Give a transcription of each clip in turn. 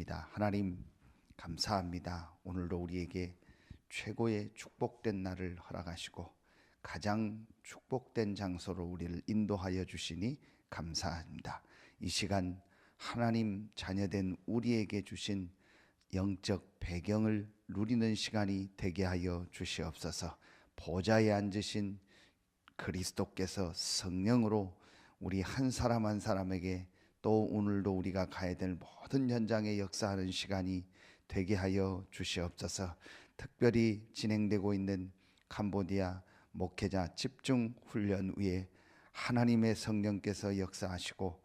기도드립니다. 하나님 감사합니다. 오늘도 우리에게 최고의 축복된 날을 허락하시고 가장 축복된 장소로 우리를 인도하여 주시니 감사합니다. 이 시간 하나님 자녀된 우리에게 주신 영적 배경을 누리는 시간이 되게 하여 주시옵소서. 보좌에 앉으신 그리스도께서 성령으로 우리 한 사람 한 사람에게 또 오늘도 우리가 가야 될 모든 현장에 역사하는 시간이 되게 하여 주시옵소서. 특별히 진행되고 있는 캄보디아 목회자 집중 훈련 위에 하나님의 성령께서 역사하시고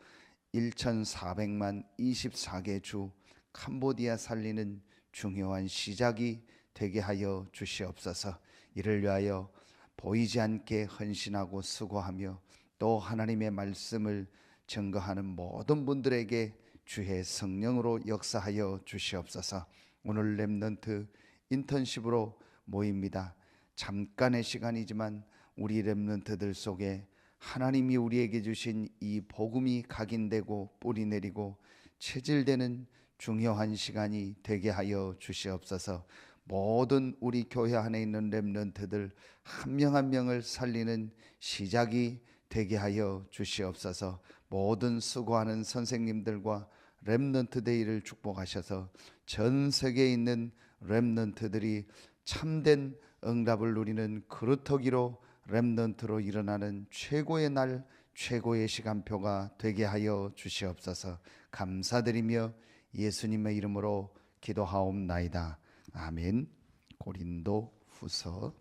1400만 24개 주 캄보디아 살리는 중요한 시작이 되게 하여 주시옵소서. 이를 위하여 보이지 않게 헌신하고 수고하며 또 하나님의 말씀을 증거하는 모든 분들에게 주의 성령으로 역사하여 주시옵소서. 오늘 렘넌트 인턴십으로 모입니다. 잠깐의 시간이지만 우리 렘넌트들 속에 하나님이 우리에게 주신 이 복음이 각인되고 뿌리 내리고 체질되는 중요한 시간이 되게 하여 주시옵소서. 모든 우리 교회 안에 있는 렘넌트들 한 명 한 명을 살리는 시작이 되게 하여 주시옵소서. 모든 수고하는 선생님들과 렘넌트 데이를 축복하셔서 전 세계에 있는 렘넌트들이 참된 응답을 누리는 그루터기로 렘넌트로 일어나는 최고의 날, 최고의 시간표가 되게 하여 주시옵소서. 감사드리며 예수님의 이름으로 기도하옵나이다. 아멘. 고린도 후서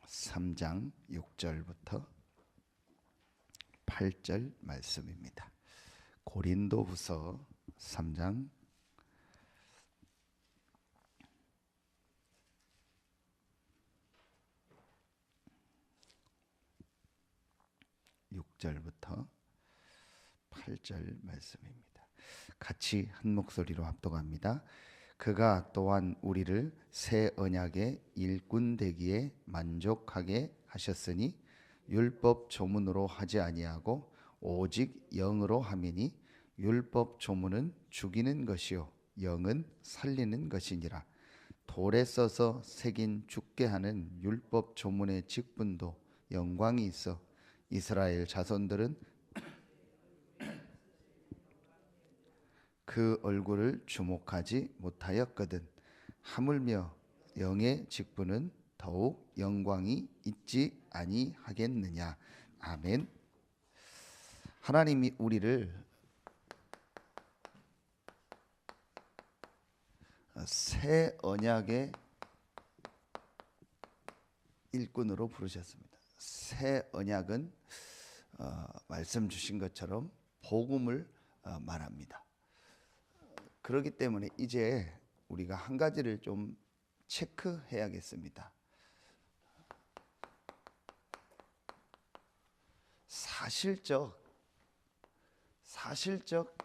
3장 6절부터 8절 말씀입니다. 고린도 후서 3장 6절부터 8절 말씀입니다. 같이 한 목소리로 합독합니다. 그가 또한 우리를 새 언약의 일꾼 되기에 만족하게 하셨으니 율법 조문으로 하지 아니하고 오직 영으로 함이니 율법 조문은 죽이는 것이요 영은 살리는 것이니라. 돌에 써서 새긴 죽게 하는 율법 조문의 직분도 영광이 있어 이스라엘 자손들은 그 얼굴을 주목하지 못하였거든. 하물며 영의 직분은 더욱 영광이 있지 아니하겠느냐. 아멘. 하나님이 우리를 새 언약의 일꾼으로 부르셨습니다. 새 언약은 말씀 주신 것처럼 복음을 말합니다. 그렇기 때문에 이제 우리가 한 가지를 좀 체크해야겠습니다. 사실적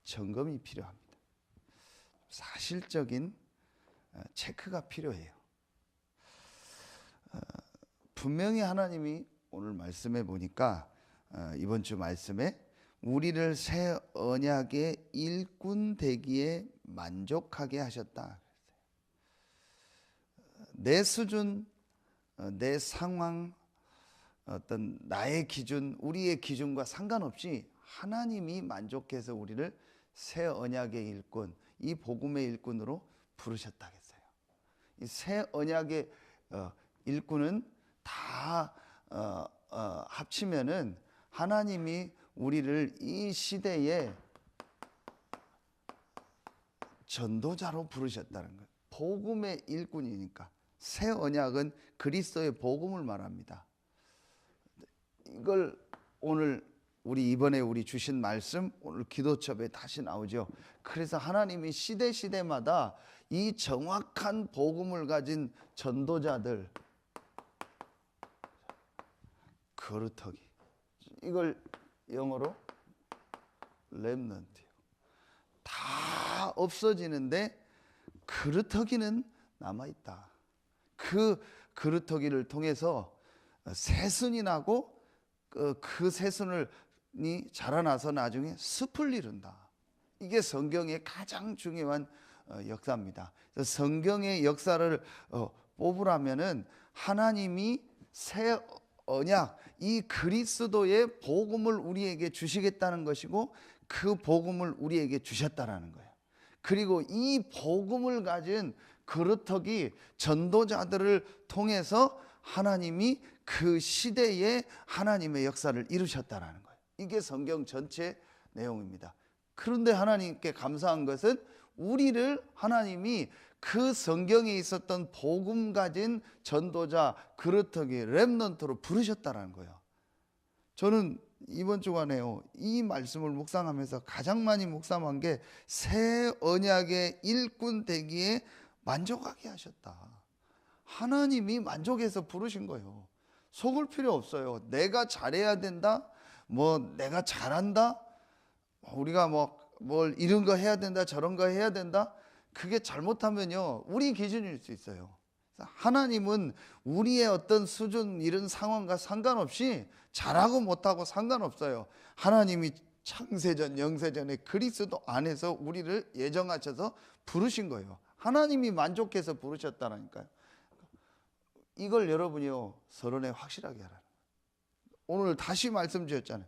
점검이 필요합니다. 사실적인 체크가 필요해요. 분명히 하나님이 오늘 말씀해 보니까 이번 주 말씀에 우리를 새 언약의 일꾼 되기에 만족하게 하셨다. 내 수준, 내 상황, 어떤 나의 기준, 우리의 기준과 상관없이 하나님이 만족해서 우리를 새 언약의 일꾼, 이 복음의 일꾼으로 부르셨다겠어요. 이 새 언약의 일꾼은 다 합치면은 하나님이 우리를 이 시대에 전도자로 부르셨다는 거예요. 복음의 일꾼이니까. 새 언약은 그리스도의 복음을 말합니다. 이걸 오늘 이번에 우리 주신 말씀 오늘 기도첩에 다시 나오죠. 그래서 하나님이 시대마다 이 정확한 복음을 가진 전도자들, 거루터기, 이걸 영어로 렘넌트요. 다 없어지는데 그루터기는 남아있다. 그 그루터기를 통해서 새순이 나고 그 새순을 자라나서 나중에 숲을 이룬다. 이게 성경의 가장 중요한 역사입니다. 성경의 역사를 뽑으라면은 하나님이 새 언약, 이 그리스도의 복음을 우리에게 주시겠다는 것이고 그 복음을 우리에게 주셨다라는 거예요. 그리고 이 복음을 가진 그루터기 전도자들을 통해서 하나님이 그 시대에 하나님의 역사를 이루셨다라는 거예요. 이게 성경 전체 내용입니다. 그런데 하나님께 감사한 것은 우리를 하나님이 그 성경에 있었던 복음 가진 전도자, 그루터기, 렘넌트로 부르셨다는 거예요. 저는 이번 주간에요, 이 말씀을 묵상하면서 가장 많이 묵상한 게 새 언약의 일꾼 되기에 만족하게 하셨다. 하나님이 만족해서 부르신 거예요. 속을 필요 없어요. 내가 잘해야 된다, 내가 잘한다, 우리가 뭘 이런 거 해야 된다, 저런 거 해야 된다, 그게 잘못하면요 우리 기준일 수 있어요. 하나님은 우리의 어떤 수준, 이런 상황과 상관없이 잘하고 못하고 상관없어요. 하나님이 창세전 영세전에 그리스도 안에서 우리를 예정하셔서 부르신 거예요. 하나님이 만족해서 부르셨다니까요. 이걸 여러분이요 서론에 확실하게 하라는 거예요. 오늘 다시 말씀드렸잖아요.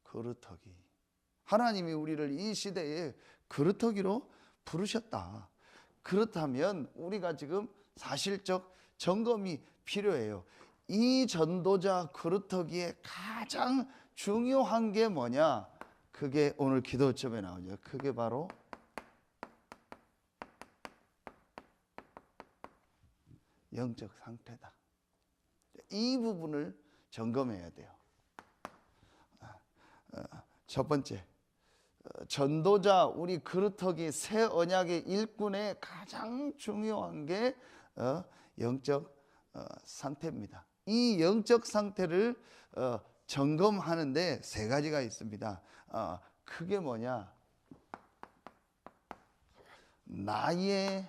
그루터기, 하나님이 우리를 이 시대에 그루터기로 부르셨다. 그렇다면 우리가 지금 사실적 점검이 필요해요. 이 전도자 그루터기의 가장 중요한 게 뭐냐? 그게 오늘 기도점에 나오죠. 그게 바로 영적 상태다. 이 부분을 점검해야 돼요. 첫 번째, 전도자, 우리 그루터기 새 언약의 일꾼의 가장 중요한 게 영적 상태입니다. 이 영적 상태를 점검하는데 세 가지가 있습니다. 그게 뭐냐? 나의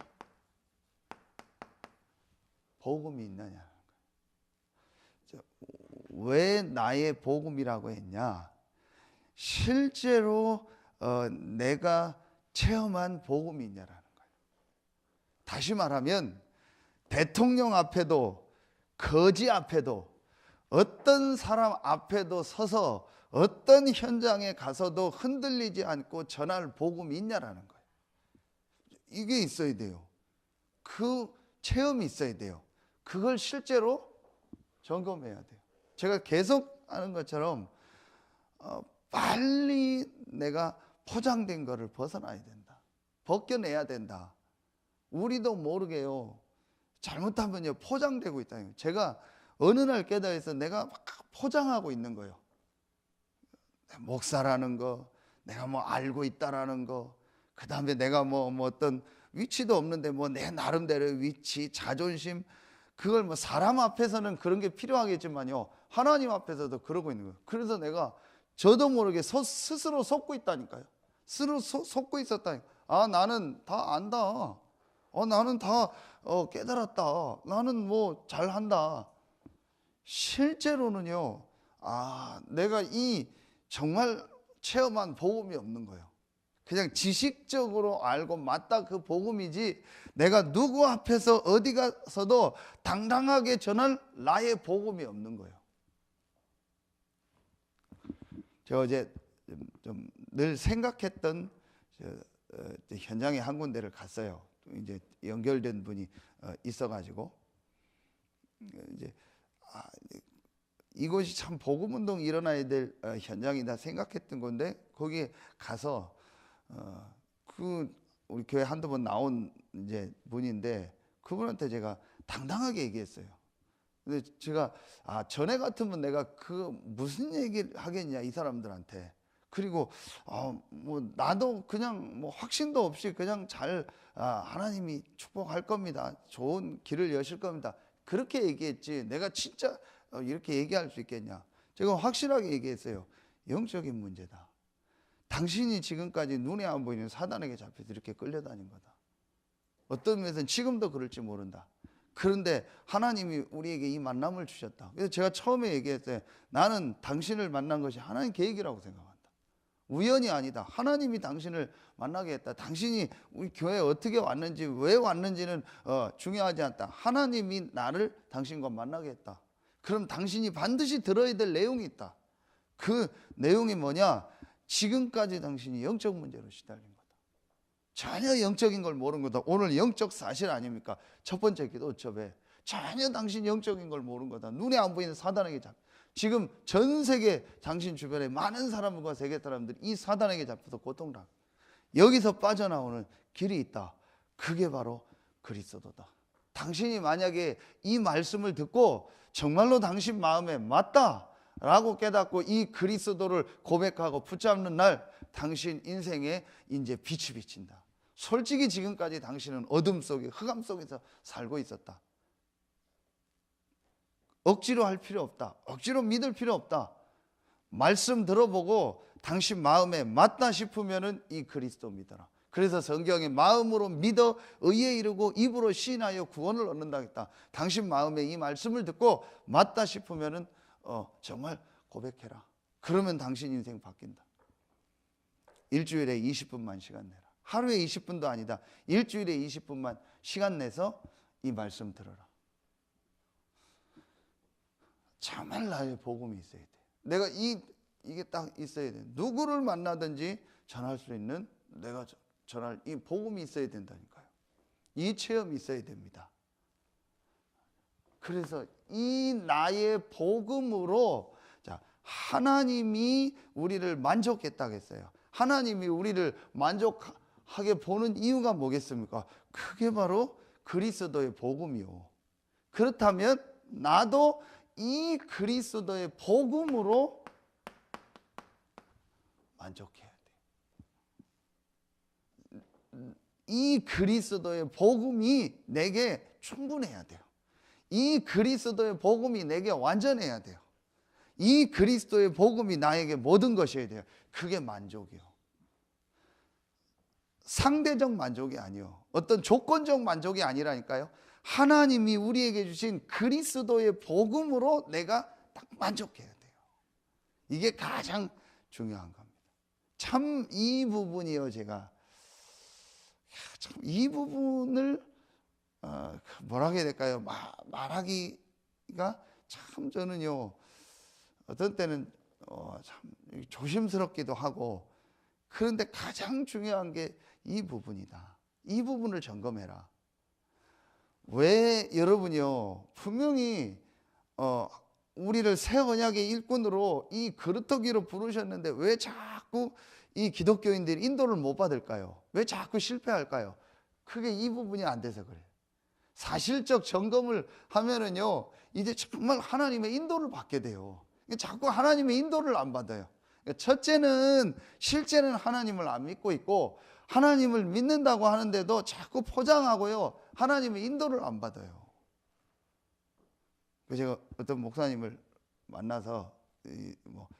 복음이 있느냐. 왜 나의 복음이라고 했냐? 실제로 내가 체험한 복음이 있냐라는 거예요. 다시 말하면 대통령 앞에도 거지 앞에도 어떤 사람 앞에도 서서 어떤 현장에 가서도 흔들리지 않고 전할 복음이 있냐라는 거예요. 이게 있어야 돼요. 그 체험이 있어야 돼요. 그걸 실제로 점검해야 돼요. 제가 계속 하는 것처럼 빨리 내가 포장된 거를 벗어나야 된다. 벗겨내야 된다. 우리도 모르게요, 잘못하면요 포장되고 있다. 제가 어느 날 깨달아서 내가 막 포장하고 있는 거예요. 목사라는 거, 내가 알고 있다라는 거, 그 다음에 내가 어떤 위치도 없는데 내 나름대로 위치, 자존심, 그걸 사람 앞에서는 그런 게 필요하겠지만요 하나님 앞에서도 그러고 있는 거예요. 그래서 내가 저도 모르게 스스로 속고 있다니까요. 스스로 속고 있었다니까. 나는 다 안다. 나는 다 깨달았다. 나는 잘한다. 실제로는요, 내가 이 정말 체험한 복음이 없는 거예요. 그냥 지식적으로 알고 맞다, 그 복음이지 내가 누구 앞에서 어디 가서도 당당하게 전할 나의 복음이 없는 거예요. 제가 어제 좀 늘 생각했던 현장에 한 군데를 갔어요. 이제 연결된 분이 있어가지고 이제 이곳이 참 복음운동이 일어나야 될 현장이다 생각했던 건데, 거기에 가서 우리 교회 한두 번 나온 이제 분인데 그분한테 제가 당당하게 얘기했어요. 근데 제가 전에 같으면 내가 무슨 얘기를 하겠냐 이 사람들한테. 그리고 나도 그냥 확신도 없이 그냥 하나님이 축복할 겁니다, 좋은 길을 여실 겁니다, 그렇게 얘기했지 내가 진짜 이렇게 얘기할 수 있겠냐. 제가 확실하게 얘기했어요. 영적인 문제다. 당신이 지금까지 눈에 안 보이는 사단에게 잡혀서 이렇게 끌려다닌 거다. 어떤 면에서는 지금도 그럴지 모른다. 그런데 하나님이 우리에게 이 만남을 주셨다. 그래서 제가 처음에 얘기했을 때 나는 당신을 만난 것이 하나님 계획이라고 생각한다. 우연이 아니다. 하나님이 당신을 만나게 했다. 당신이 우리 교회에 어떻게 왔는지 왜 왔는지는 중요하지 않다. 하나님이 나를 당신과 만나게 했다. 그럼 당신이 반드시 들어야 될 내용이 있다. 그 내용이 뭐냐? 지금까지 당신이 영적 문제로 시달린 거다. 전혀 영적인 걸 모르는 거다. 오늘 영적 사실 아닙니까? 첫 번째 기도첩에 전혀 당신 영적인 걸 모르는 거다. 눈에 안 보이는 사단에게 지금 전 세계 당신 주변에 많은 사람과 세계 사람들이 이 사단에게 잡혀서 고통을 하고 여기서 빠져나오는 길이 있다. 그게 바로 그리스도다. 당신이 만약에 이 말씀을 듣고 정말로 당신 마음에 맞다 라고 깨닫고 이 그리스도를 고백하고 붙잡는 날 당신 인생에 이제 빛이 비친다. 솔직히 지금까지 당신은 어둠 속에 흑암 속에서 살고 있었다. 억지로 할 필요 없다. 억지로 믿을 필요 없다. 말씀 들어보고 당신 마음에 맞다 싶으면은 이 그리스도 믿어라. 그래서 성경에 마음으로 믿어 의에 이르고 입으로 시인하여 구원을 얻는다 했다. 당신 마음에 이 말씀을 듣고 맞다 싶으면은 정말 고백해라. 그러면 당신 인생 바뀐다. 일주일에 20분만 시간 내라. 하루에 20분도 아니다. 일주일에 20분만 시간 내서 이 말씀 들어라. 정말 나의 복음이 있어야 돼. 내가 이게 딱 있어야 돼. 누구를 만나든지 전할 수 있는 내가 전할 이 복음이 있어야 된다니까요. 이 체험이 있어야 됩니다. 그래서 이 나의 복음으로 하나님이 우리를 만족했다고 했어요. 하나님이 우리를 만족하게 보는 이유가 뭐겠습니까? 그게 바로 그리스도의 복음이요. 그렇다면 나도 이 그리스도의 복음으로 만족해야 돼. 이 그리스도의 복음이 내게 충분해야 돼요. 이 그리스도의 복음이 내게 완전해야 돼요. 이 그리스도의 복음이 나에게 모든 것이어야 돼요. 그게 만족이요. 상대적 만족이 아니요. 어떤 조건적 만족이 아니라니까요. 하나님이 우리에게 주신 그리스도의 복음으로 내가 딱 만족해야 돼요. 이게 가장 중요한 겁니다. 참 이 부분이요. 제가 참 이 부분을 뭐라 해야 될까요? 말하기가 참 저는요. 어떤 때는 참 조심스럽기도 하고 그런데 가장 중요한 게 이 부분이다. 이 부분을 점검해라. 왜 여러분이요 분명히 우리를 새 언약의 일꾼으로 이 그루터기로 부르셨는데 왜 자꾸 이 기독교인들이 인도를 못 받을까요? 왜 자꾸 실패할까요? 그게 이 부분이 안 돼서 그래요. 사실적 점검을 하면은요 이제 정말 하나님의 인도를 받게 돼요. 자꾸 하나님의 인도를 안 받아요. 첫째는 실제는 하나님을 안 믿고 있고 하나님을 믿는다고 하는데도 자꾸 포장하고요 하나님의 인도를 안 받아요. 제가 어떤 목사님을 만나서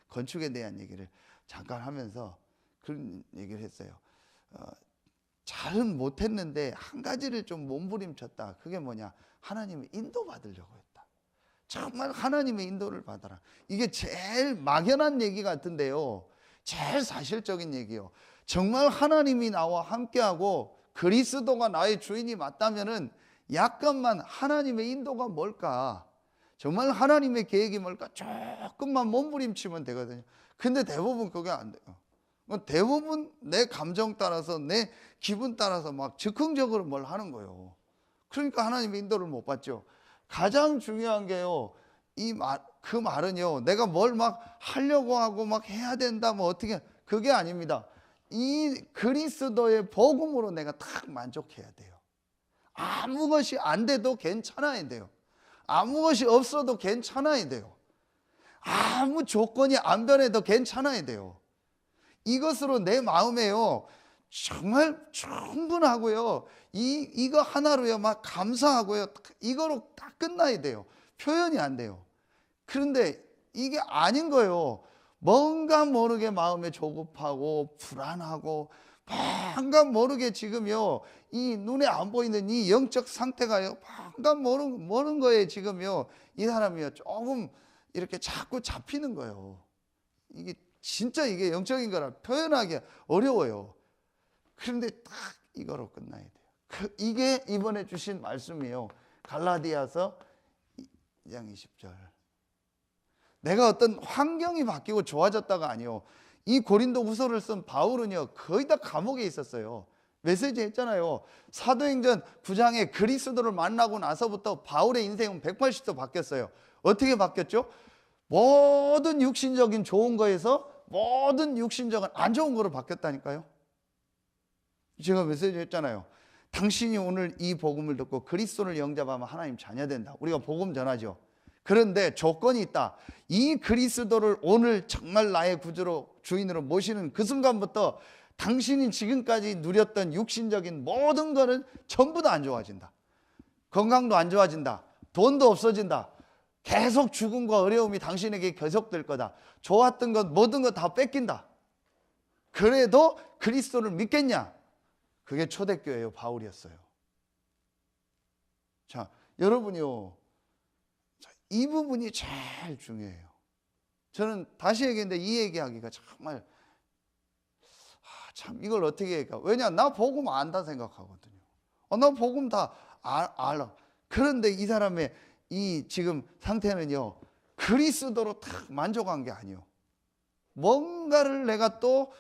건축에 대한 얘기를 잠깐 하면서 그런 얘기를 했어요. 잘은 못했는데 한 가지를 좀 몸부림쳤다. 그게 뭐냐? 하나님의 인도 받으려고 했다. 정말 하나님의 인도를 받아라. 이게 제일 막연한 얘기 같은데요. 제일 사실적인 얘기요. 정말 하나님이 나와 함께하고 그리스도가 나의 주인이 맞다면은 약간만 하나님의 인도가 뭘까? 정말 하나님의 계획이 뭘까? 조금만 몸부림치면 되거든요. 근데 대부분 그게 안 돼요. 대부분 내 감정 따라서 내 기분 따라서 막 즉흥적으로 뭘 하는 거예요. 그러니까 하나님의 인도를 못 받죠. 가장 중요한 게요. 그 말은요. 내가 뭘 막 하려고 하고 막 해야 된다 뭐 어떻게 그게 아닙니다. 이 그리스도의 복음으로 내가 딱 만족해야 돼요. 아무 것이 안 돼도 괜찮아야 돼요. 아무 것이 없어도 괜찮아야 돼요. 아무 조건이 안 변해도 괜찮아야 돼요. 이것으로 내 마음에요 정말 충분하고요 이거 하나로요 막 감사하고요 이거로 딱 끝나야 돼요. 표현이 안 돼요. 그런데 이게 아닌 거예요. 뭔가 모르게 마음에 조급하고 불안하고 반감 모르게 지금요, 이 눈에 안 보이는 이 영적 상태가요, 반감 모르는 거에 지금요, 이 사람이요, 조금 이렇게 자꾸 잡히는 거예요. 이게 진짜 이게 영적인 거라 표현하기 어려워요. 그런데 딱 이거로 끝나야 돼요. 이게 이번에 주신 말씀이에요. 갈라디아서 2장 20절. 내가 어떤 환경이 바뀌고 좋아졌다가 아니요. 이 고린도 후서를 쓴 바울은요, 거의 다 감옥에 있었어요. 메시지 했잖아요. 사도행전 9장에 그리스도를 만나고 나서부터 바울의 인생은 180도 바뀌었어요. 어떻게 바뀌었죠? 모든 육신적인 좋은 거에서 모든 육신적인 안 좋은 거로 바뀌었다니까요. 제가 메시지 했잖아요. 당신이 오늘 이 복음을 듣고 그리스도를 영접하면 하나님 자녀 된다. 우리가 복음 전하죠. 그런데 조건이 있다. 이 그리스도를 오늘 정말 나의 구주로 주인으로 모시는 그 순간부터 당신이 지금까지 누렸던 육신적인 모든 거는 전부 다 안 좋아진다. 건강도 안 좋아진다. 돈도 없어진다. 계속 죽음과 어려움이 당신에게 계속될 거다. 좋았던 것 모든 것 다 뺏긴다. 그래도 그리스도를 믿겠냐? 그게 초대교회요, 바울이었어요. 자, 여러분이요, 이 부분이 제일 중요해요. 저는 다시 얘기했는데 이 얘기하기가 정말 참 이걸 어떻게 할까? 왜냐, 나 복음 안다 생각하거든요. 나 복음 다 알아. 그런데 이 사람의 이 지금 상태는요, 그리스도로 딱 만족한 게 아니에요. 뭔가를 내가 또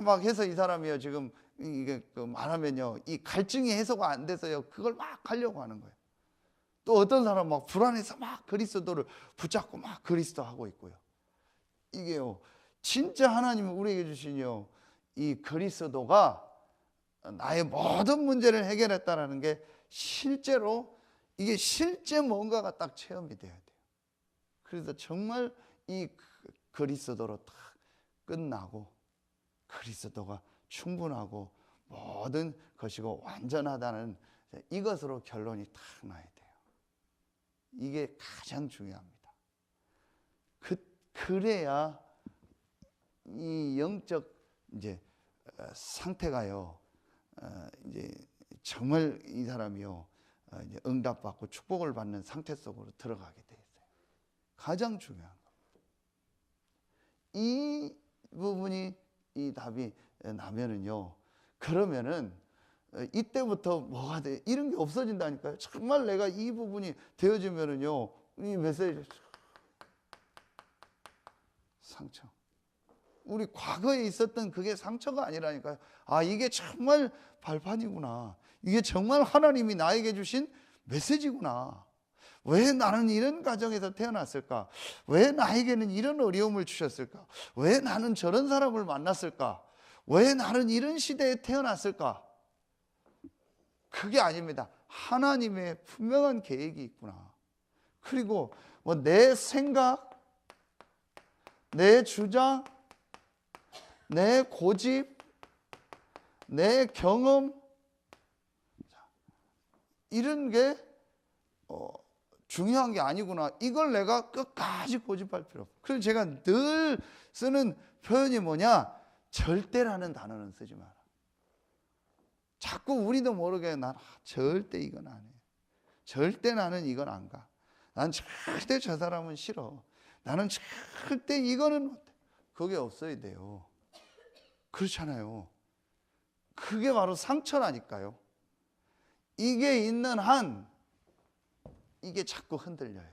막 해서 이 사람이요, 지금 이게 말하면요, 이 갈증이 해소가 안 돼서요, 그걸 막 하려고 하는 거예요. 또 어떤 사람은 막 불안해서 막 그리스도를 붙잡고 막 그리스도 하고 있고요. 이게요, 진짜 하나님이 우리에게 주신요, 이 그리스도가 나의 모든 문제를 해결했다라는 게 실제로 이게 실제 뭔가가 딱 체험이 돼야 돼요. 그래서 정말 이 그리스도로 딱 끝나고 그리스도가 충분하고 모든 것이고 완전하다는 이것으로 결론이 딱 나야 돼요. 이게 가장 중요합니다. 그래야 이 영적 이제 상태가요, 이제 정말 이 사람이요, 이제 응답받고 축복을 받는 상태 속으로 들어가게 돼 있어요. 가장 중요한 겁니다. 이 부분이 이 답이 나면은요, 그러면은 이때부터 뭐가 돼? 이런 게 없어진다니까요. 정말 내가 이 부분이 되어지면은요, 이 메시지 상처. 우리 과거에 있었던 그게 상처가 아니라니까요. 아, 이게 정말 발판이구나. 이게 정말 하나님이 나에게 주신 메시지구나. 왜 나는 이런 가정에서 태어났을까? 왜 나에게는 이런 어려움을 주셨을까? 왜 나는 저런 사람을 만났을까? 왜 나는 이런 시대에 태어났을까? 그게 아닙니다. 하나님의 분명한 계획이 있구나. 그리고 뭐 내 생각, 내 주장, 내 고집, 내 경험, 이런 게 중요한 게 아니구나. 이걸 내가 끝까지 고집할 필요 없고. 그래서 제가 늘 쓰는 표현이 뭐냐? 절대라는 단어는 쓰지 마라. 자꾸 우리도 모르게 난 절대 이건 안 해. 절대 나는 이건 안 가. 난 절대 저 사람은 싫어. 나는 절대 이거는 못해. 그게 없어야 돼요. 그렇잖아요. 그게 바로 상처라니까요. 이게 있는 한 이게 자꾸 흔들려요.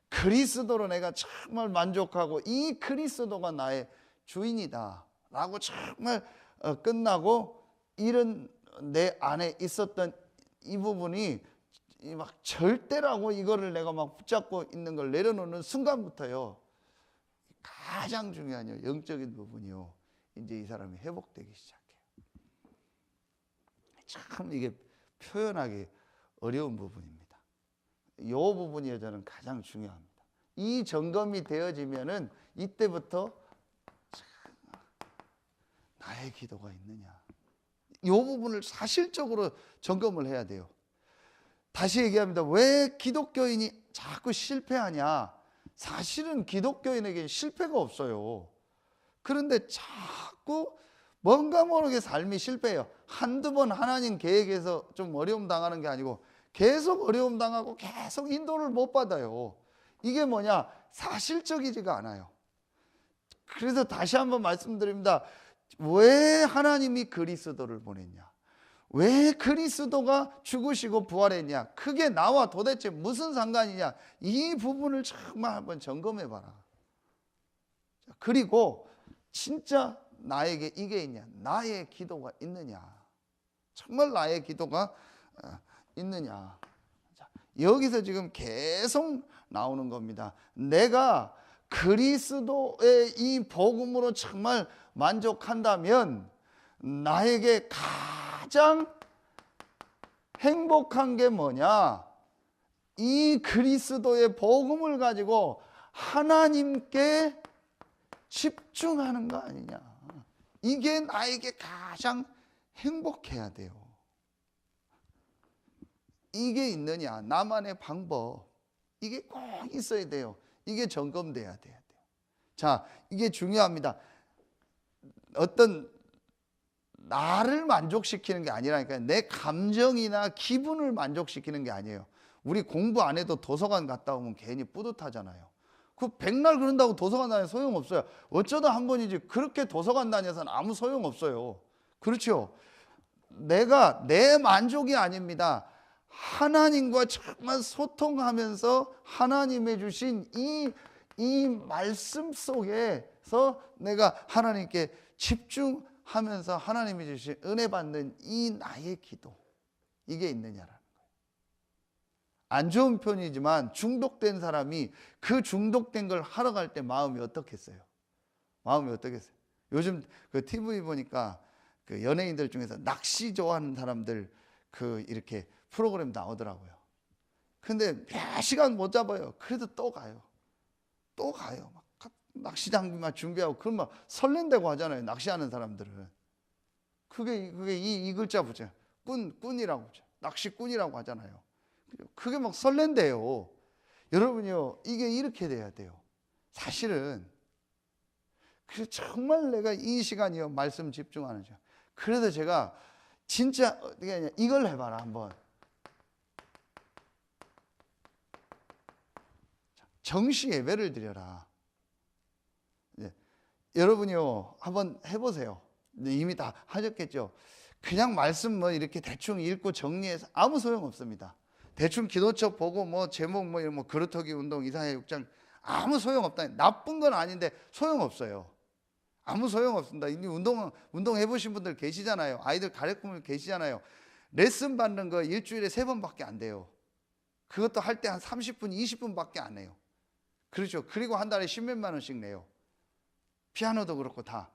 그리스도로 내가 정말 만족하고 이 그리스도가 나의 주인이다 라고 정말 끝나고, 이런 내 안에 있었던 이 부분이 막 절대라고 이거를 내가 막 붙잡고 있는 걸 내려놓는 순간부터요, 가장 중요한 영적인 부분이요, 이제 이 사람이 회복되기 시작해요. 참 이게 표현하기 어려운 부분입니다. 이 부분이 저는 가장 중요합니다. 이 점검이 되어지면은 이때부터 나의 기도가 있느냐, 이 부분을 사실적으로 점검을 해야 돼요. 다시 얘기합니다. 왜 기독교인이 자꾸 실패하냐? 사실은 기독교인에게 실패가 없어요. 그런데 자꾸 뭔가 모르게 삶이 실패해요. 한두 번 하나님 계획에서 좀 어려움 당하는 게 아니고 계속 어려움 당하고 계속 인도를 못 받아요. 이게 뭐냐? 사실적이지가 않아요. 그래서 다시 한번 말씀드립니다. 왜 하나님이 그리스도를 보냈냐? 왜 그리스도가 죽으시고 부활했냐? 그게 나와 도대체 무슨 상관이냐? 이 부분을 정말 한번 점검해 봐라. 그리고 진짜 나에게 이게 있냐? 나의 기도가 있느냐? 정말 나의 기도가 있느냐? 여기서 지금 계속 나오는 겁니다. 내가 그리스도의 이 복음으로 정말 만족한다면 나에게 가장 행복한 게 뭐냐? 이 그리스도의 복음을 가지고 하나님께 집중하는 거 아니냐? 이게 나에게 가장 행복해야 돼요. 이게 있느냐? 나만의 방법. 이게 꼭 있어야 돼요. 이게 점검돼야 돼요. 자, 이게 중요합니다. 어떤 나를 만족시키는 게 아니라니까요. 내 감정이나 기분을 만족시키는 게 아니에요. 우리 공부 안 해도 도서관 갔다 오면 괜히 뿌듯하잖아요. 그 백날 그런다고 도서관 다녀 소용없어요. 어쩌다 한 번이지 그렇게 도서관 다녀서는 아무 소용없어요. 그렇죠? 내가 내 만족이 아닙니다. 하나님과 정말 소통하면서 하나님의 주신 이 말씀 속에서 내가 하나님께 집중하면서 하나님이 주신 은혜 받는 이 나의 기도, 이게 있느냐라는 거예요. 안 좋은 편이지만 중독된 사람이 그 중독된 걸 하러 갈 때 마음이 어떻겠어요? 마음이 어떻겠어요? 요즘 그 TV 보니까 그 연예인들 중에서 낚시 좋아하는 사람들 그 이렇게 프로그램 나오더라고요. 근데 몇 시간 못 잡아요. 그래도 또 가요. 또 가요. 막 낚시 장비만 준비하고 그러면 설렌다고 하잖아요. 낚시하는 사람들은. 그게 이 글자 보죠. 꾼이라고 하죠. 낚시꾼이라고 하잖아요. 그게 막 설렌대요. 여러분요, 이게 이렇게 돼야 돼요. 사실은 그래서 정말 내가 이 시간이요 말씀 집중하는 시간. 그래서 제가 진짜 어떻게 하냐, 이걸 해봐라 한번. 정시 예배를 드려라. 네. 여러분이요 한번 해보세요. 이미 다 하셨겠죠. 그냥 말씀 뭐 이렇게 대충 읽고 정리해서 아무 소용 없습니다. 대충 기도책 보고 뭐 제목 뭐 그루터기 운동 이사야 6장 아무 소용 없다. 나쁜 건 아닌데 소용 없어요. 아무 소용 없습니다. 이미 운동 해보신 분들 계시잖아요. 아이들 가르치는 계시잖아요. 레슨 받는 거 일주일에 3번밖에 안 돼요. 그것도 할 때 한 30분, 20분밖에 안 해요. 그렇죠. 그리고 한 달에 10몇만 원씩 내요. 피아노도 그렇고 다.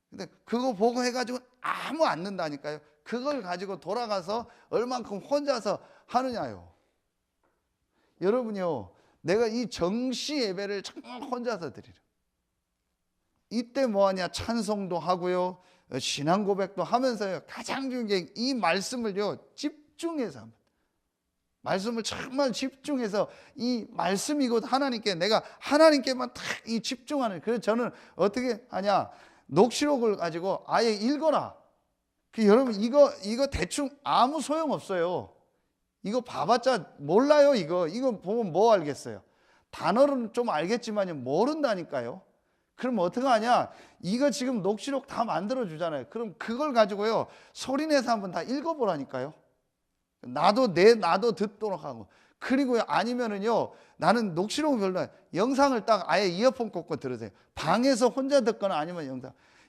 근데 그거 보고 해가지고 아무 안 는다니까요. 그걸 가지고 돌아가서 얼만큼 혼자서 하느냐요. 여러분요, 내가 이 정시 예배를 정말 혼자서 드리려. 이때 뭐하냐, 찬송도 하고요, 신앙 고백도 하면서요, 가장 중요한 게 이 말씀을요 집중해서 합니다. 말씀을 정말 집중해서 이 말씀이 곧 하나님께, 내가 하나님께만 딱 이 집중하는. 그래서 저는 어떻게 하냐, 녹취록을 가지고 아예 읽어라. 여러분 이거 대충 아무 소용 없어요. 이거 봐봤자 몰라요. 이거 보면 뭐 알겠어요. 단어는 좀 알겠지만 모른다니까요. 그럼 어떻게 하냐, 이거 지금 녹취록 다 만들어 주잖아요. 그럼 그걸 가지고요 소리내서 한번 다 읽어보라니까요. 나도 듣도록 하고. 그리고요, 아니면은요, 나는 녹취록 별로, 영상을 딱 아예 이어폰 꽂고 들으세요. 방에서 혼자 듣거나 아니면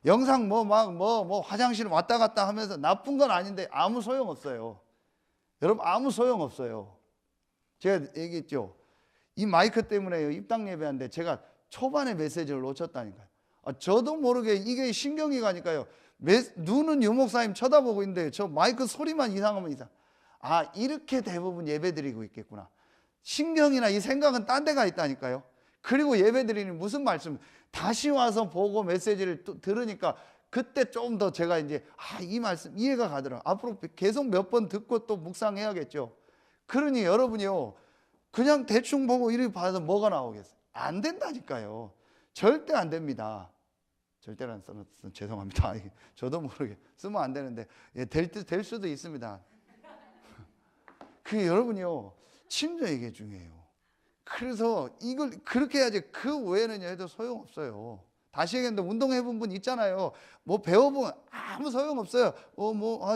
영상 뭐 화장실 왔다 갔다 하면서, 나쁜 건 아닌데 아무 소용 없어요. 여러분 아무 소용 없어요. 제가 얘기했죠. 이 마이크 때문에 입당 예배하는데 제가 초반에 메시지를 놓쳤다니까요. 저도 모르게 이게 신경이 가니까요. 눈은 유 목사님 쳐다보고 있는데 저 마이크 소리만 이상하면 이상. 이렇게 대부분 예배 드리고 있겠구나. 신경이나 이 생각은 딴 데가 있다니까요. 그리고 예배 드리는 무슨 말씀, 다시 와서 보고 메시지를 또 들으니까 그때 좀 더 제가 이제 이 말씀 이해가 가더라고요. 앞으로 계속 몇 번 듣고 또 묵상해야겠죠. 그러니 여러분이요, 그냥 대충 보고 이렇게 봐서 뭐가 나오겠어요? 안 된다니까요. 절대 안 됩니다. 절대로 안 써서 죄송합니다. 저도 모르게 쓰면 안 되는데 될 수도 있습니다. 그 여러분이요, 진짜 이게 중요해요. 그래서 이걸 그렇게 해야지. 그 외에는 해도 소용없어요. 다시 얘기했는데 운동해본 분 있잖아요. 뭐 배워보면 아무 소용없어요.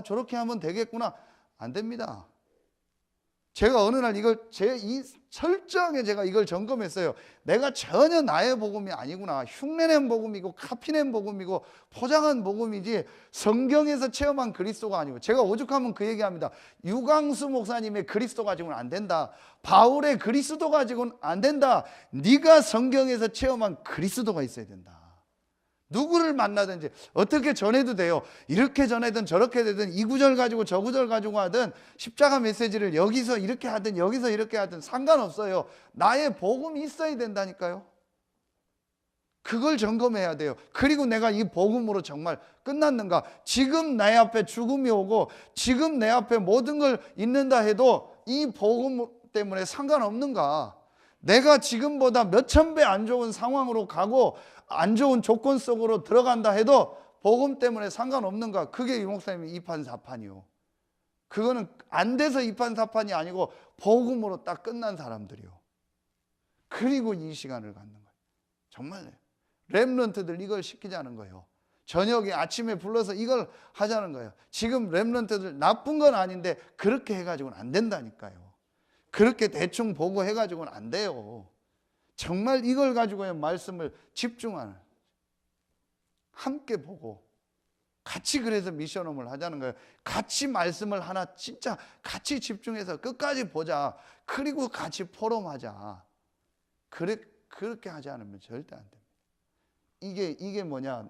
저렇게 하면 되겠구나. 안 됩니다. 제가 어느 날 철저하게 제가 이걸 점검했어요. 내가 전혀 나의 복음이 아니구나. 흉내낸 복음이고 카피낸 복음이고 포장한 복음이지 성경에서 체험한 그리스도가 아니고, 제가 오죽하면 그 얘기합니다. 유광수 목사님의 그리스도 가지고는 안 된다. 바울의 그리스도 가지고는 안 된다. 네가 성경에서 체험한 그리스도가 있어야 된다. 누구를 만나든지 어떻게 전해도 돼요. 이렇게 전해든 저렇게 되든 이 구절 가지고 저 구절 가지고 하든 십자가 메시지를 여기서 이렇게 하든 여기서 이렇게 하든 상관없어요. 나의 복음이 있어야 된다니까요. 그걸 점검해야 돼요. 그리고 내가 이 복음으로 정말 끝났는가? 지금 내 앞에 죽음이 오고 지금 내 앞에 모든 걸 잊는다 해도 이 복음 때문에 상관없는가? 내가 지금보다 몇천 배 안 좋은 상황으로 가고 안 좋은 조건 속으로 들어간다 해도 복음 때문에 상관없는가? 그게 유 목사님의 이판사판이요. 그거는 안 돼서 이판사판이 아니고 복음으로 딱 끝난 사람들이요. 그리고 이 시간을 갖는 거예요. 정말 렘넌트들 이걸 시키자는 거예요. 저녁에 아침에 불러서 이걸 하자는 거예요. 지금 렘넌트들 나쁜 건 아닌데 그렇게 해가지고는 안 된다니까요. 그렇게 대충 보고 해가지고는 안 돼요. 정말 이걸 가지고의 말씀을 집중하는, 함께 보고 같이, 그래서 미션홈을 하자는 거예요. 같이 말씀을 하나 진짜 같이 집중해서 끝까지 보자. 그리고 같이 포럼하자. 그렇게 하지 않으면 절대 안 됩니다. 이게 뭐냐?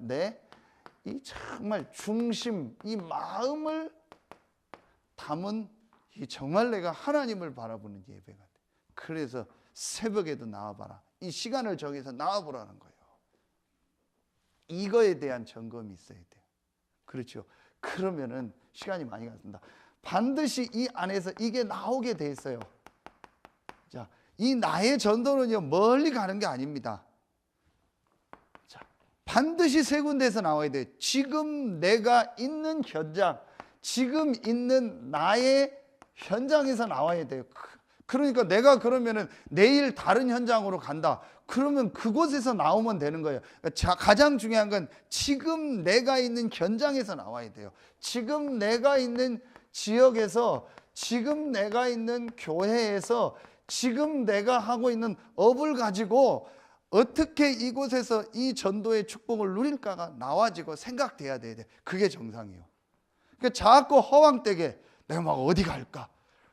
이 정말 중심, 이 마음을 담은 정말 내가 하나님을 바라보는 예배가 돼. 그래서 새벽에도 나와봐라. 이 시간을 정해서 나와보라는 거예요. 이거에 대한 점검이 있어야 돼요. 그렇죠. 그러면은 시간이 많이 갔습니다. 반드시 이 안에서 이게 나오게 돼 있어요. 자, 이 나의 전도는요, 멀리 가는 게 아닙니다. 자, 반드시 세 군데에서 나와야 돼요. 지금 내가 있는 현장, 지금 있는 나의 현장에서 나와야 돼요. 그러니까 내가 그러면은 내일 다른 현장으로 간다. 그러면 그곳에서 나오면 되는 거예요. 가장 중요한 건 지금 내가 있는 현장에서 나와야 돼요. 지금 내가 있는 지역에서, 지금 내가 있는 교회에서, 지금 내가 하고 있는 업을 가지고 어떻게 이곳에서 이 전도의 축복을 누릴까가 나와지고 생각돼야 돼요. 그게 정상이에요. 그러니까 자꾸 허황되게 내가 막 어디 갈까?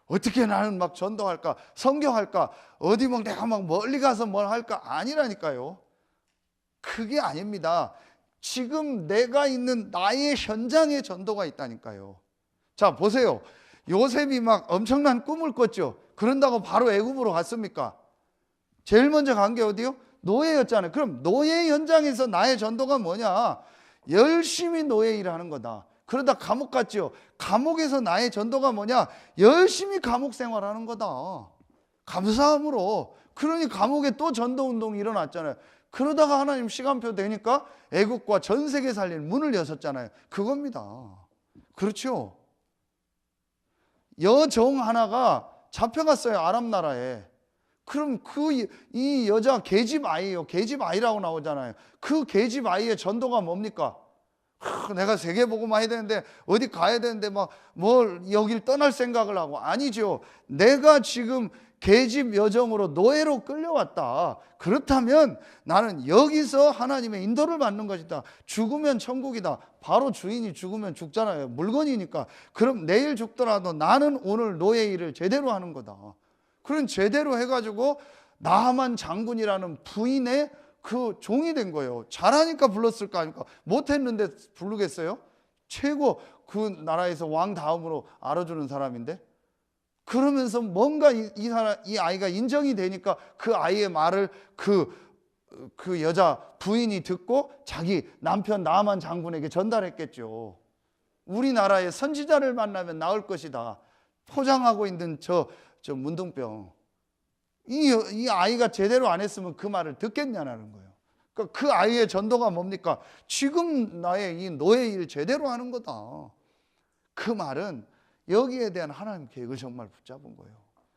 어떻게 나는 막 전도할까? 성경할까? 어디 막 내가 막 멀리 가서 뭘 할까? 아니라니까요. 그게 아닙니다. 지금 내가 있는 나의 현장에 전도가 있다니까요. 자, 보세요. 요셉이 막 엄청난 꿈을 꿨죠. 그런다고 바로 애굽으로 갔습니까? 제일 먼저 간 게 어디요? 노예였잖아요. 그럼 노예 현장에서 나의 전도가 뭐냐? 열심히 노예 일을 하는 거다. 그러다 감옥 갔죠. 감옥에서 나의 전도가 뭐냐? 열심히 감옥 생활하는 거다. 감사함으로. 그러니 감옥에 또 전도 운동이 일어났잖아요. 그러다가 하나님 시간표 되니까 애국과 전 세계 살릴 문을 여셨잖아요. 그겁니다. 그렇죠. 여정 하나가 잡혀갔어요. 아람 나라에. 그럼 이 여자 계집 아이예요. 계집 아이라고 나오잖아요. 그 계집 아이의 전도가 뭡니까? 내가 세계복음 해야 되는데 어디 가야 되는데 막 뭘 여길 떠날 생각을 하고. 아니죠. 내가 지금 계집 여정으로 노예로 끌려왔다. 그렇다면 나는 여기서 하나님의 인도를 받는 것이다. 죽으면 천국이다. 바로 주인이 죽으면 죽잖아요. 물건이니까. 그럼 내일 죽더라도 나는 오늘 노예 일을 제대로 하는 거다. 그런 제대로 해가지고 나하만 장군이라는 부인의 그 종이 된 거예요. 잘하니까 불렀을 거 아닙니까? 못했는데 부르겠어요? 최고 그 나라에서 왕 다음으로 알아주는 사람인데. 그러면서 뭔가 이 아이가 인정이 되니까 그 아이의 말을 그 여자 부인이 듣고 자기 남편 나하만 장군에게 전달했겠죠. 우리나라의 선지자를 만나면 나을 것이다. 포장하고 있는 저 문둥병. 이 아이가 제대로 안 했으면 그 말을 듣겠냐는 거예요. 그러니까 그 아이의 전도가 뭡니까? 지금 나의 이 노예 일 제대로 하는 거다. 그 말은 여기에 대한 하나님 계획을 정말 붙잡은 거예요.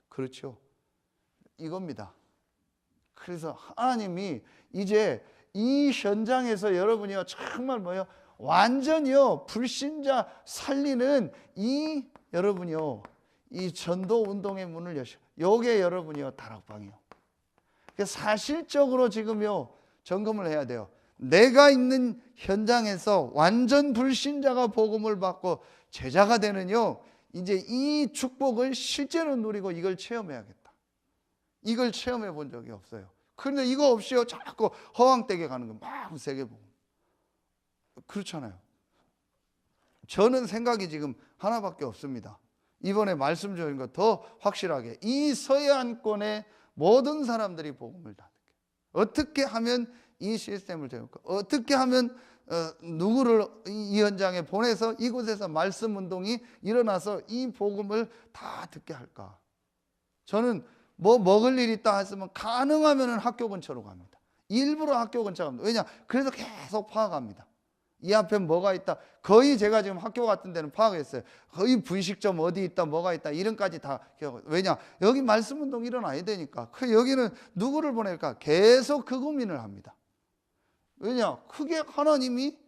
그렇죠? 이겁니다. 그래서 하나님이 이제 이 현장에서 여러분이요 정말 뭐요 완전히요 불신자 살리는 이 여러분이요 이 전도 운동의 문을 여셔. 요게 여러분이요 다락방이요. 사실적으로 지금요 점검을 해야 돼요. 내가 있는 현장에서 완전 불신자가 복음을 받고 제자가 되는요 이제 이 축복을 실제로 누리고 이걸 체험해야겠다. 이걸 체험해 본 적이 없어요. 그런데 이거 없이요 자꾸 허황되게 가는 거 막 세계복음. 그렇잖아요. 저는 생각이 지금 하나밖에 없습니다. 이번에 말씀 주신 거 더 확실하게 이 서해안권의 모든 사람들이 복음을 다 듣게. 어떻게 하면 이 시스템을 되울까? 어떻게 하면 누구를 이 현장에 보내서 이곳에서 말씀 운동이 일어나서 이 복음을 다 듣게 할까? 저는 뭐 먹을 일 있다 했으면 가능하면 학교 근처로 갑니다. 일부러 학교 근처로 갑니다. 왜냐? 그래서 계속 파악합니다. 이 앞에 뭐가 있다. 거의 제가 지금 학교 같은 데는 파악했어요. 거의 분식점 어디 있다, 뭐가 있다, 이름까지 다 기억. 왜냐? 여기 말씀 운동 일어나야 되니까. 그 여기는 누구를 보낼까? 계속 그 고민을 합니다. 왜냐? 그게 하나님이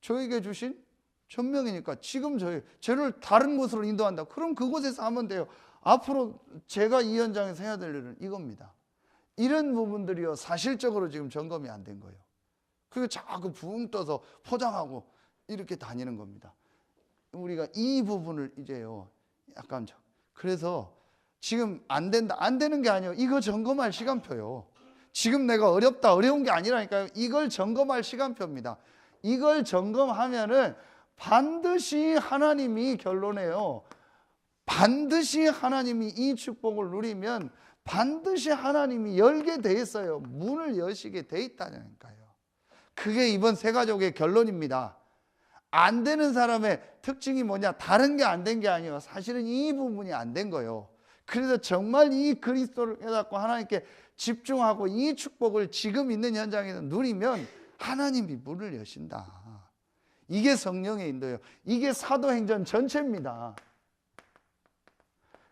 저에게 주신 전명이니까. 지금 저를 다른 곳으로 인도한다. 그럼 그곳에서 하면 돼요. 앞으로 제가 이 현장에서 해야 될 일은 이겁니다. 이런 부분들이요 사실적으로 지금 점검이 안 된 거예요. 그리고 자꾸 붕 떠서 포장하고 이렇게 다니는 겁니다. 우리가 이 부분을 이제요 약간 그래서 지금 안 된다 안 되는 게 아니에요. 이거 점검할 시간표요. 지금 내가 어렵다 어려운 게 아니라니까요. 이걸 점검할 시간표입니다. 이걸 점검하면은 반드시 하나님이 결론해요. 반드시 하나님이 이 축복을 누리면 반드시 하나님이 열게 돼 있어요. 문을 여시게 돼 있다니까요. 그게 이번 새가족의 결론입니다. 안 되는 사람의 특징이 뭐냐? 다른 게 안 된 게 아니에요. 사실은 이 부분이 안 된 거예요. 그래서 정말 이 그리스도를 깨닫고 하나님께 집중하고 이 축복을 지금 있는 현장에서 누리면 하나님이 문을 여신다. 이게 성령의 인도예요. 이게 사도행전 전체입니다.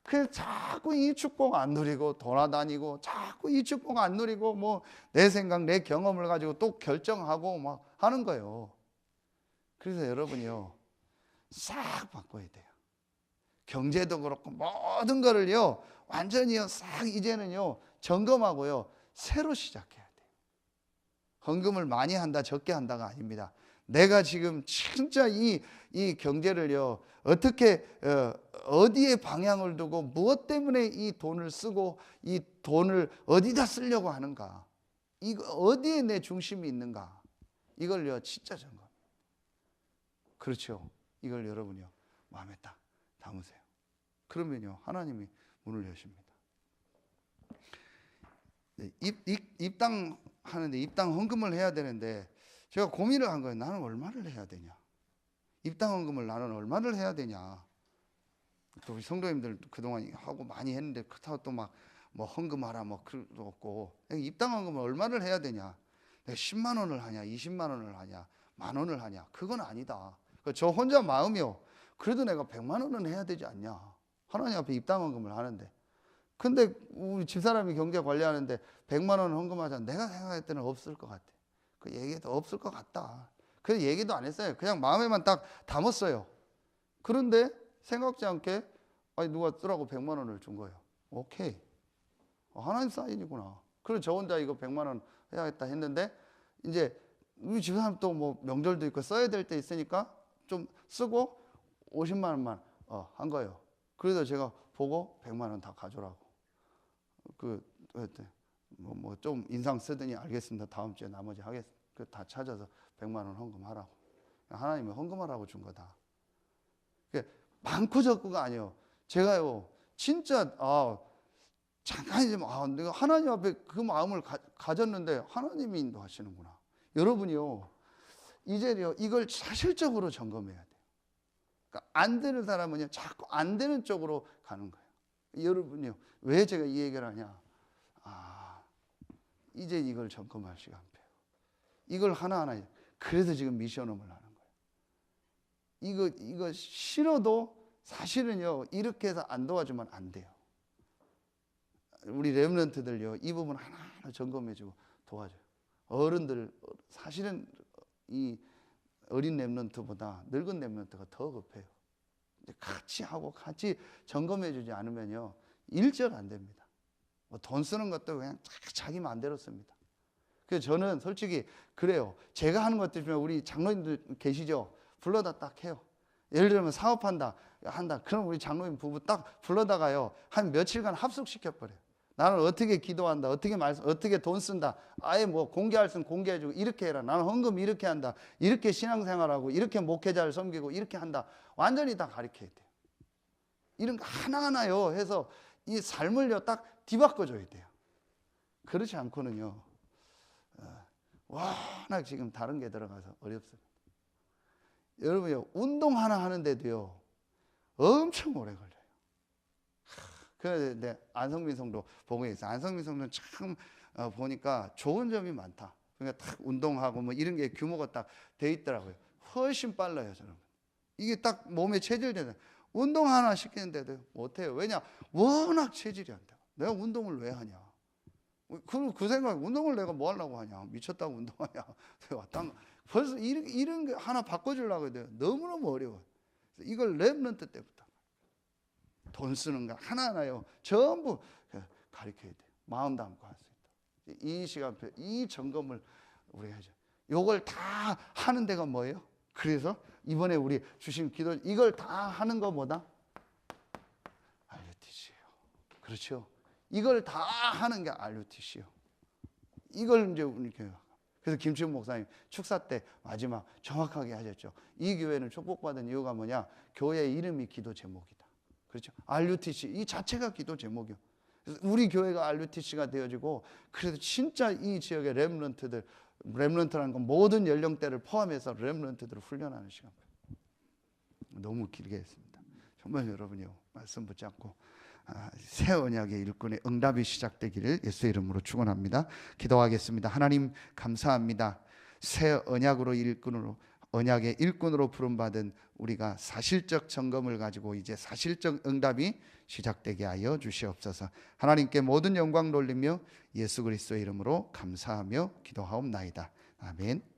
그래서 자꾸 이 축복 안 누리고 돌아다니고 자꾸 이 축복 안 누리고 뭐 내 생각 내 경험을 가지고 또 결정하고 막 하는 거예요. 그래서 여러분이요 싹 바꿔야 돼요. 경제도 그렇고 모든 거를요 완전히요 싹 이제는요 점검하고요 새로 시작해야 돼요. 헌금을 많이 한다 적게 한다가 아닙니다. 내가 지금 진짜 이 경제를요 어떻게 어디에 방향을 두고 무엇 때문에 이 돈을 쓰고 이 돈을 어디다 쓰려고 하는가, 이거 어디에 내 중심이 있는가, 이걸요 진짜 점검. 그렇죠. 이걸 여러분이요 마음에 딱 담으세요. 그러면요 하나님이 문을 여십니다. 입당 하는데 입당 헌금을 해야 되는데 제가 고민을 한 거예요. 나는 얼마를 해야 되냐? 입당 헌금을 나는 얼마를 해야 되냐? 또 우리 성도님들 그동안 하고 많이 했는데 그렇다고 또 막 뭐 헌금하라 뭐 그것도 없고, 입당 헌금을 얼마를 해야 되냐? 내가 10만 원을 하냐, 20만 원을 하냐, 만 원을 하냐? 그건 아니다. 저 혼자 마음이요. 그래도 내가 100만 원은 해야 되지 않냐? 하나님 앞에 입당 헌금을 하는데. 근데 우리 집사람이 경제 관리하는데 100만 원 헌금하자. 내가 생각할 때는 없을 것 같아. 그 얘기도 없을 것 같다. 그래서 얘기도 안 했어요. 그냥 마음에만 딱 담았어요. 그런데 생각지 않게 아니 누가 쓰라고 100만 원을 준 거예요. 오케이. 하나님 사인이구나. 그래서 저 혼자 이거 100만 원 해야겠다 했는데 이제 우리 집사람 또 뭐 명절도 있고 써야 될 때 있으니까 좀 쓰고 50만 원만 한 거예요. 그래서 제가 보고 100만 원 다 가져라고. 뭐 좀 인상 쓰더니 알겠습니다. 다음 주에 나머지 하겠습니다. 다 찾아서 100만 원 헌금하라고. 하나님이 헌금하라고 준 거다. 많고 적고가 아니에요. 제가요 진짜 잠깐이지만 내가 하나님 앞에 그 마음을 가졌는데 하나님이 인도하시는구나. 여러분이요 이제요 이걸 사실적으로 점검해야 돼요. 그러니까 안 되는 사람은요 자꾸 안 되는 쪽으로 가는 거예요. 여러분이요 왜 제가 이 얘기를 하냐? 이제 이걸 점검할 시간표예요. 이걸 하나하나. 그래서 지금 미션홈을 하는 거예요. 이거 싫어도 사실은요, 이렇게 해서 안 도와주면 안 돼요. 우리 렘넌트들요, 이 부분 하나하나 점검해주고 도와줘요. 어른들, 사실은 이 어린 렘넌트보다 늙은 렘넌트가 더 급해요. 같이 하고 같이 점검해주지 않으면요, 일절 안 됩니다. 돈 쓰는 것도 그냥 자기 마음대로 씁니다. 그래서 저는 솔직히 그래요. 제가 하는 것들 중에 우리 장로님들 계시죠? 불러다 딱 해요. 예를 들면 사업한다. 그럼 우리 장로님 부부 딱 불러다가요, 한 며칠간 합숙시켜버려요. 나는 어떻게 기도한다, 어떻게 돈 쓴다, 아예 뭐 공개할 수는 공개해주고, 이렇게 해라, 나는 헌금 이렇게 한다, 이렇게 신앙생활하고, 이렇게 목회자를 섬기고, 이렇게 한다. 완전히 다 가르쳐야 돼요. 이런 거 하나하나요 해서 이 삶을요 딱 뒤바꿔줘야 돼요. 그렇지 않고는요, 워낙 지금 다른 게 들어가서 어렵습니다. 여러분요, 운동 하나 하는데도요 엄청 오래 걸려요. 그래서 내 안성민 성도 보고 있어요. 안성민 성도는 참 보니까 좋은 점이 많다. 그러니까 딱 운동하고 뭐 이런 게 규모가 딱 돼 있더라고요. 훨씬 빨라요, 저는. 이게 딱 몸에 체질되는, 운동 하나 시키는데도 못해요. 왜냐? 워낙 체질이 안 돼. 내가 운동을 왜 하냐? 그 생각, 운동을 내가 뭐 하려고 하냐? 미쳤다고 운동하냐? 벌써 이런 게 하나 바꿔주려고 해요. 너무너무 어려워요. 이걸 렘넌트 때부터 돈 쓰는 거 하나하나요 전부 가르쳐야 돼요. 마음 담고 할 수 있다. 이 시간표, 이 점검을 우리가 하죠. 요걸 다 하는 데가 뭐예요? 그래서 이번에 우리 주신 기도, 이걸 다 하는 것보다 RUTC예요. 그렇죠? 이걸 다 하는 게 RUTC예요. 이걸 이제 이렇게. 그래서 김치훈 목사님 축사 때 마지막 정확하게 하셨죠. 이 교회는 축복받은 이유가 뭐냐? 교회 이름이 기도 제목이다. 그렇죠? RUTC 이 자체가 기도 제목이요. 그래서 우리 교회가 RUTC가 되어지고, 그래서 진짜 이 지역의 렘넌트라는 건 모든 연령대를 포함해서 렘넌트들을 훈련하는 시간. 너무 길게 했습니다. 정말 여러분이요, 말씀 붙잡고 새 언약의 일꾼의 응답이 시작되기를 예수의 이름으로 축원합니다. 기도하겠습니다. 하나님 감사합니다. 새 언약으로 언약의 일꾼으로 부름받은 우리가 사실적 점검을 가지고 이제 사실적 응답이 시작되게 하여 주시옵소서. 하나님께 모든 영광 돌리며 예수 그리스도의 이름으로 감사하며 기도하옵나이다. 아멘.